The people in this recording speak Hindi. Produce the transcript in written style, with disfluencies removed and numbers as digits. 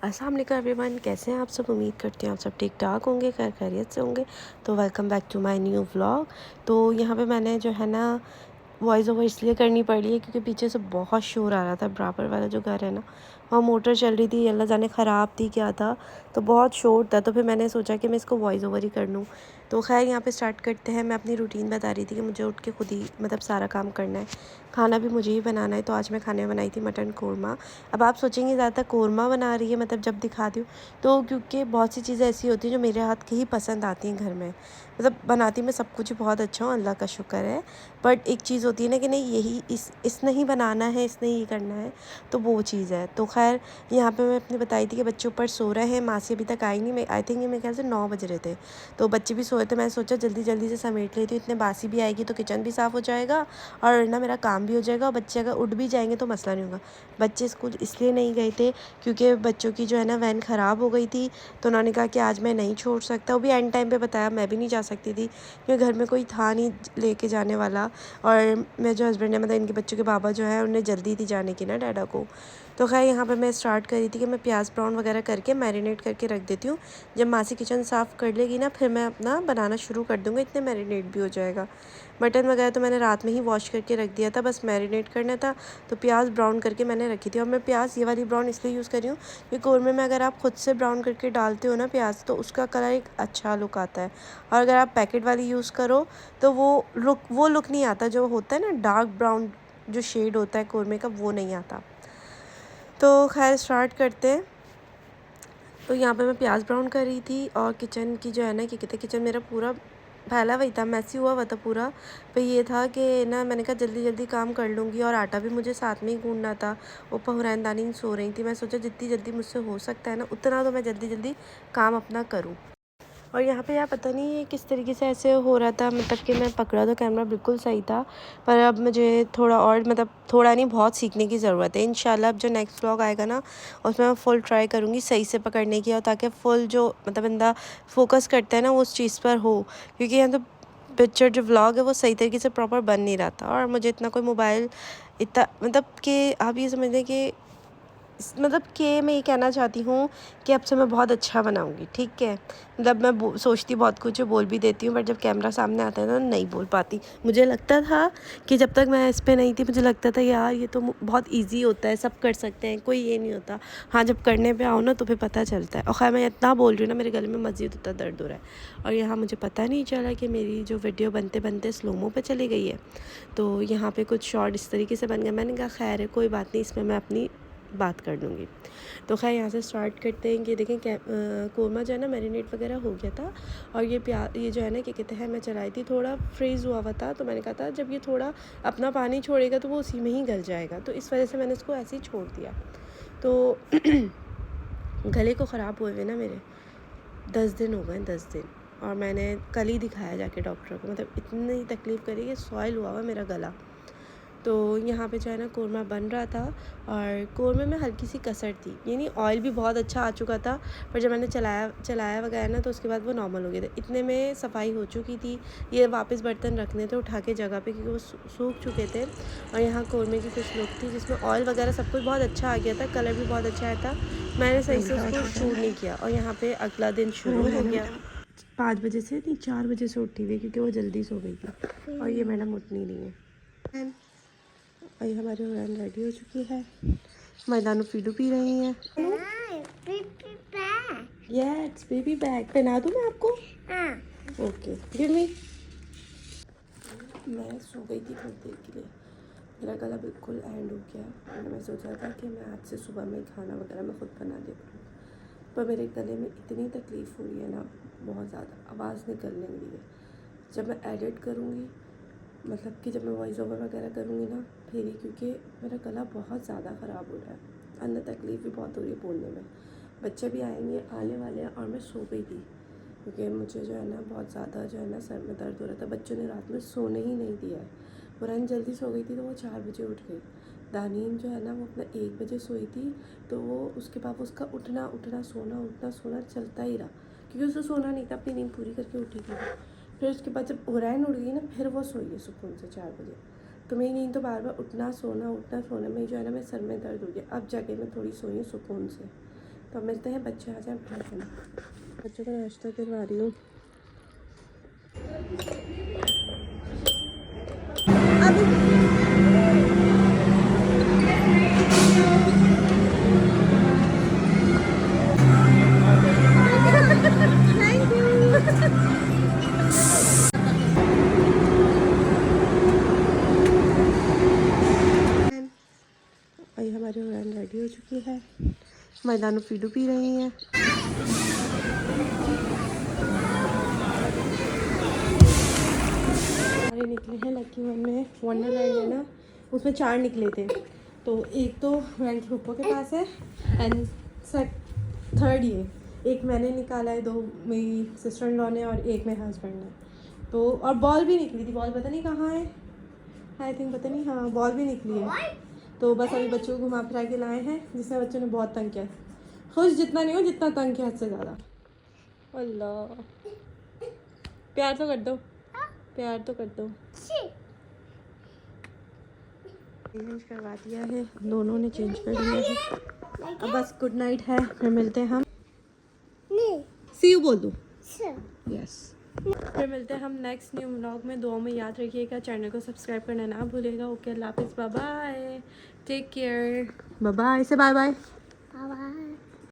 अस्सलाम वालेकुम एवरीवन, कैसे हैं आप सब। उम्मीद करती हूँ आप सब ठीक ठाक होंगे, खैर खैरियत से होंगे। तो welcome back to my new vlog. तो यहाँ पे मैंने जो है ना वॉइस ओवर इसलिए करनी पड़ी है क्योंकि पीछे से बहुत शोर आ रहा था। बराबर वाला जो घर है ना, वहाँ मोटर चल रही थी, अल्लाह जाने ख़राब थी क्या था, तो बहुत शोर था। तो फिर मैंने सोचा कि मैं इसको वॉइस ओवर ही कर लूँ। तो खैर यहाँ पे स्टार्ट करते हैं। मैं अपनी रूटीन बता रही थी कि मुझे उठ के खुद ही मतलब सारा काम करना है, खाना भी मुझे ही बनाना है। तो आज मैं खाने बनाई थी मटन कोरमा। अब आप सोचेंगे ज़्यादातर कोरमा बना रही है मतलब जब दिखाती हूँ, तो क्योंकि बहुत सी चीज़ें ऐसी होती हैं जो मेरे हाथ की ही पसंद आती हैं घर में। मतलब बनाती मैं सब कुछ बहुत अच्छा हूँ, अल्लाह का शुक्र है। बट एक चीज़ होती है ना कि नहीं यही इसने ही बनाना है, इसने ही करना है, तो वो चीज़ है। तो खैर यहाँ पे मैं अपने बताई थी कि बच्चे ऊपर सो रहे हैं, मासी अभी तक आई नहीं। मैं आई थिंक ये मेरे ख्याल से 9 बज रहे थे, तो बच्चे भी सोए थे। मैंने सोचा जल्दी जल्दी से समेट लेती हूँ, इतने बासी भी आएगी तो किचन भी साफ़ हो जाएगा और ना मेरा काम भी हो जाएगा। और बच्चे अगर उठ भी जाएंगे तो मसला नहीं होगा। बच्चे स्कूल इसलिए नहीं गए थे क्योंकि बच्चों की जो है ना वैन ख़राब हो गई थी, तो उन्होंने कहा कि आज मैं नहीं छोड़ सकता। वो भी एंड टाइम पे बताया, मैं भी नहीं जा सकती थी क्योंकि घर में कोई था नहीं लेके जाने वाला। और मेरे जो हस्बैंड है मतलब इनके बच्चों के बाबा जो है उन्हें जल्दी थी जाने की ना डैडा को। तो खैर यहाँ पे मैं स्टार्ट करी थी कि मैं प्याज ब्राउन वगैरह करके मैरिनेट करके रख देती हूँ। जब मासी किचन साफ़ कर लेगी ना फिर मैं अपना बनाना शुरू कर दूँगी, इतने मैरिनेट भी हो जाएगा। मटन वगैरह तो मैंने रात में ही वॉश करके रख दिया था, बस मैरिनेट करना था। तो प्याज ब्राउन करके मैंने रखी थी। और मैं प्याज ये वाली ब्राउन इसलिए यूज़ कर रही हूँ कि कौरमे में अगर आप खुद से ब्राउन करके डालते हो ना प्याज, तो उसका कलर एक अच्छा लुक आता है। और अगर आप पैकेट वाली यूज़ करो तो वो लुक नहीं आता, जो होता है ना डार्क ब्राउन जो शेड होता है कौरमे का, वो नहीं आता। तो खैर स्टार्ट करते हैं। तो यहाँ पे मैं प्याज ब्राउन कर रही थी और किचन की जो है ना, क्या कहते हैं, किचन मेरा पूरा फैला हुआ था, मैसी हुआ था पूरा। पर ये था कि ना मैंने कहा जल्दी जल्दी काम कर लूँगी, और आटा भी मुझे साथ में ही गूँधना था। ऊपर हुरैनदानी सो रही थी, मैं सोचा जितनी जल्दी मुझसे हो सकता है ना उतना तो मैं जल्दी जल्दी काम अपना करूँ। और यहाँ पे यार पता नहीं ये किस तरीके से ऐसे हो रहा था, मतलब कि मैं पकड़ा तो कैमरा बिल्कुल सही था, पर अब मुझे थोड़ा और मतलब थोड़ा नहीं बहुत सीखने की ज़रूरत है। इंशाल्लाह अब जो नेक्स्ट व्लॉग आएगा ना उसमें मैं फुल ट्राई करूँगी सही से पकड़ने की, और ताकि फुल जो मतलब बंदा फोकस करता है ना वो उस चीज़ पर हो। क्योंकि यहाँ तो पिक्चर जो व्लॉग है वो सही तरीके से प्रॉपर बन नहीं रहा था, और मुझे इतना कोई मोबाइल इतना मतलब कि आप ये समझ लें कि मतलब कि मैं ये कहना चाहती हूँ कि अब से मैं बहुत अच्छा बनाऊँगी, ठीक है। मतलब मैं सोचती बहुत कुछ है, बोल भी देती हूँ, बट जब कैमरा सामने आता है ना नहीं बोल पाती। मुझे लगता था कि जब तक मैं इस पे नहीं थी मुझे लगता था यार ये तो बहुत इजी होता है, सब कर सकते हैं, कोई ये नहीं होता। हाँ जब करने पे आओ ना तो फिर पता चलता है। और खैर मैं इतना बोल रही हूँ ना, मेरे गले में मज़ीद उतना दर्द हो रहा है। और यहाँ मुझे पता नहीं चला कि मेरी जो वीडियो बनते बनते स्लोमो पे चली गई है। तो यहाँ पे कुछ शॉर्ट इस तरीके से बन गया। मैंने कहा खैर है कोई बात नहीं, इसमें मैं अपनी बात कर लूँगी। तो खैर यहाँ से स्टार्ट करते हैं कि देखें कोरमा जो है ना मैरिनेट वगैरह हो गया था। और ये जो है ना क्या कहते हैं, मैं चलाई थी, थोड़ा फ्रीज़ हुआ था। तो मैंने कहा था जब ये थोड़ा अपना पानी छोड़ेगा तो वो उसी में ही गल जाएगा, तो इस वजह से मैंने इसको ऐसे ही छोड़ दिया। तो गले को ख़राब हुए हुए ना मेरे 10 दिन हो गए, 10 दिन। और मैंने कल ही दिखाया जाके डॉक्टर को, मतलब इतनी तकलीफ़ करी कि सॉइल हुआ मेरा गला। तो यहाँ पे जो है ना कोरमा बन रहा था, और कोरमे में हल्की सी कसर थी, यानी ऑयल भी बहुत अच्छा आ चुका था। पर जब मैंने चलाया वगैरह ना तो उसके बाद वो नॉर्मल हो गया था। इतने में सफाई हो चुकी थी, ये वापस बर्तन रखने थे उठा के जगह पे क्योंकि वो सूख चुके थे। और यहाँ कोरमे की कुछ लुक थी जिसमें ऑयल वगैरह सब कुछ बहुत अच्छा आ गया था, कलर भी बहुत अच्छा आया था। मैंने सही से उसको शूट नहीं किया। और यहाँ पर अगला दिन शुरू हो गया। 5 बजे से नहीं 4 बजे से उठी हुई क्योंकि वो जल्दी सो गई थी, और ये मैडम उठ नहीं रही है। और ये हमारी उड़ान रेडी हो चुकी है, मैदानो फीडू पी रही हैं। यस बेबी बैग पहना दूँ मैं आपको? Okay give me. मैं सो गई थी थोड़ी देर के लिए, मेरा गला बिल्कुल एंड हो गया। और मैं सोचा था कि मैं आज से सुबह में खाना वगैरह मैं खुद बना लिया करूँ, पर मेरे गले में इतनी तकलीफ़ हो रही है ना, बहुत ज़्यादा आवाज़ निकलने लगी है। जब मैं एडिट करूँगी, मतलब कि जब मैं वॉइस ओवर वगैरह करूँगी ना फिर ही, क्योंकि मेरा गला बहुत ज़्यादा ख़राब हो रहा है, अंदर तकलीफ़ भी बहुत हो रही है बोलने में। बच्चे भी आएंगे आने वाले हैं, और मैं सो गई थी क्योंकि मुझे जो है ना बहुत ज़्यादा जो है ना सर में दर्द हो रहा था। बच्चों ने रात में सोने ही नहीं दिया है। बुरान जल्दी सो गई थी तो वो 4 बजे उठ गई। दानीन जो है ना वो अपना 1 बजे सोई थी, तो वो उसके बाद उसका उठना सोना चलता ही रहा, क्योंकि उसे सोना नहीं था, अपनी नींद पूरी करके उठी थी। फिर उसके बाद जब हुरैन उड़ गई ना फिर वो सोई है सुकून से 4 बजे। तो मेरी नींद तो बार बार उठना सोना में जो है ना मेरे सर में दर्द हो गया। अब जाके मैं थोड़ी सोई हूँ सुकून से, तो मिलते हैं, बच्चे आ जाए बाहर से। बच्चों को नाश्ता करवा रही हूँ। भाई हमारी उड़ान रेडी हो चुकी है। मैदानों फीडू पी रही हैं। हमारे निकले हैं लकी वन में, वंडरलैंड है ना, उसमें 4 निकले थे। तो एक तो रैन के पप्पा के पास है एंड थर्ड ये एक मैंने निकाला है, 2 मेरी सिस्टर इन लॉ ने और एक मेरे हस्बैंड ने। तो और बॉल भी निकली थी, बॉल पता नहीं कहाँ है, आई थिंक पता नहीं, हाँ बॉल भी निकली है। तो बस अभी बच्चों को घुमा फिरा के लाए हैं, जिसमें बच्चों ने बहुत तंग किया। खुश जितना नहीं हो जितना तंग किया, हद से ज़्यादा। अल्लाह, प्यार तो कर दो, प्यार तो कर दो। चेंज करवा दिया है, दोनों ने चेंज कर दिया है। अब बस गुड नाइट है, फिर मिलते हैं हम। सी यू बोल दो। यस, फिर मिलते हैं हम नेक्स्ट न्यू व्लॉग में। दुआ में याद रखिएगा, चैनल को सब्सक्राइब करना ना भूलिएगा। ओके, अल्लाह हाफिज़, bye bye, take care, bye bye से बाय बाय।